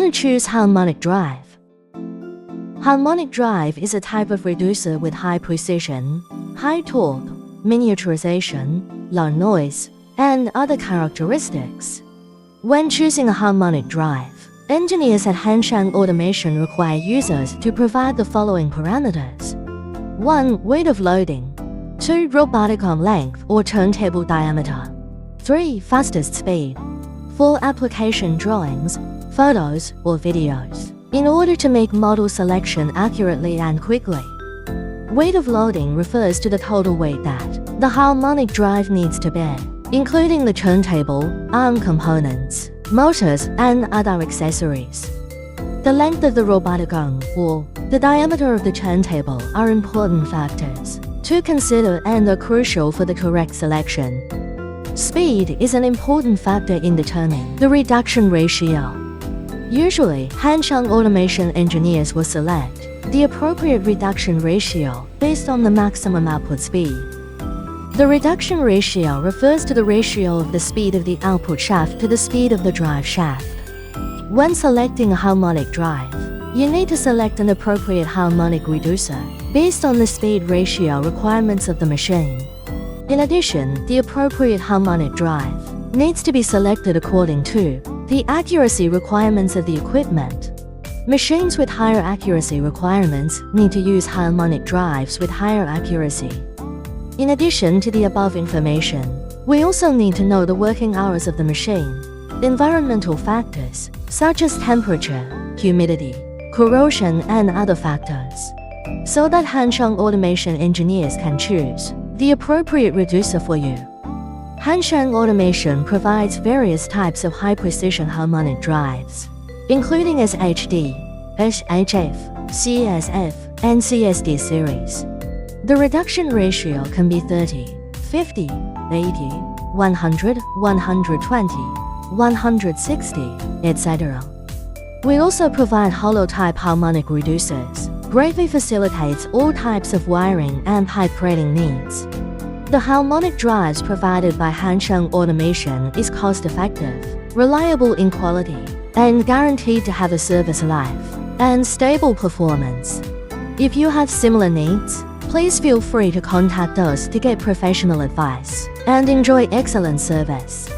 How to choose harmonic drive. Harmonic drive is a type of reducer with high precision, high torque, miniaturization, low noise, and other characteristics. When choosing a harmonic drive, engineers at Hansheng Automation require users to provide the following parameters. 1. Weight of loading. 2. Robotic arm length or turntable diameter. 3. Fastest speed. 4. Application drawings, photos, or videos, in order to make model selection accurately and quickly. Weight of loading refers to the total weight that the harmonic drive needs to bear, including the turntable, arm components, motors, and other accessories. The length of the robotic arm or the diameter of the turntable are important factors to consider and are crucial for the correct selection. Speed is an important factor in determining the reduction ratio. Usually, Hansheng Automation engineers will select the appropriate reduction ratio based on the maximum output speed. The reduction ratio refers to the ratio of the speed of the output shaft to the speed of the drive shaft. When selecting a harmonic drive, you need to select an appropriate harmonic reducer based on the speed ratio requirements of the machine. In addition, the appropriate harmonic drive needs to be selected according to the accuracy requirements of the equipment. Machines with higher accuracy requirements need to use harmonic drives with higher accuracy. In addition to the above information, we also need to know the working hours of the machine, environmental factors such as temperature, humidity, corrosion, and other factors, so that Hansheng Automation engineers can choose the appropriate reducer for you. Hansheng Automation provides various types of high-precision harmonic drives, including SHD, SHF, CSF, and CSD series. The reduction ratio can be 30, 50, 80, 100, 120, 160, etc. We also provide hollow-type harmonic reducers, greatly facilitates all types of wiring and pipe threading needs. The harmonic drives provided by Hansheng Automation is cost-effective, reliable in quality, and guaranteed to have a service life and stable performance. If you have similar needs, please feel free to contact us to get professional advice and enjoy excellent service.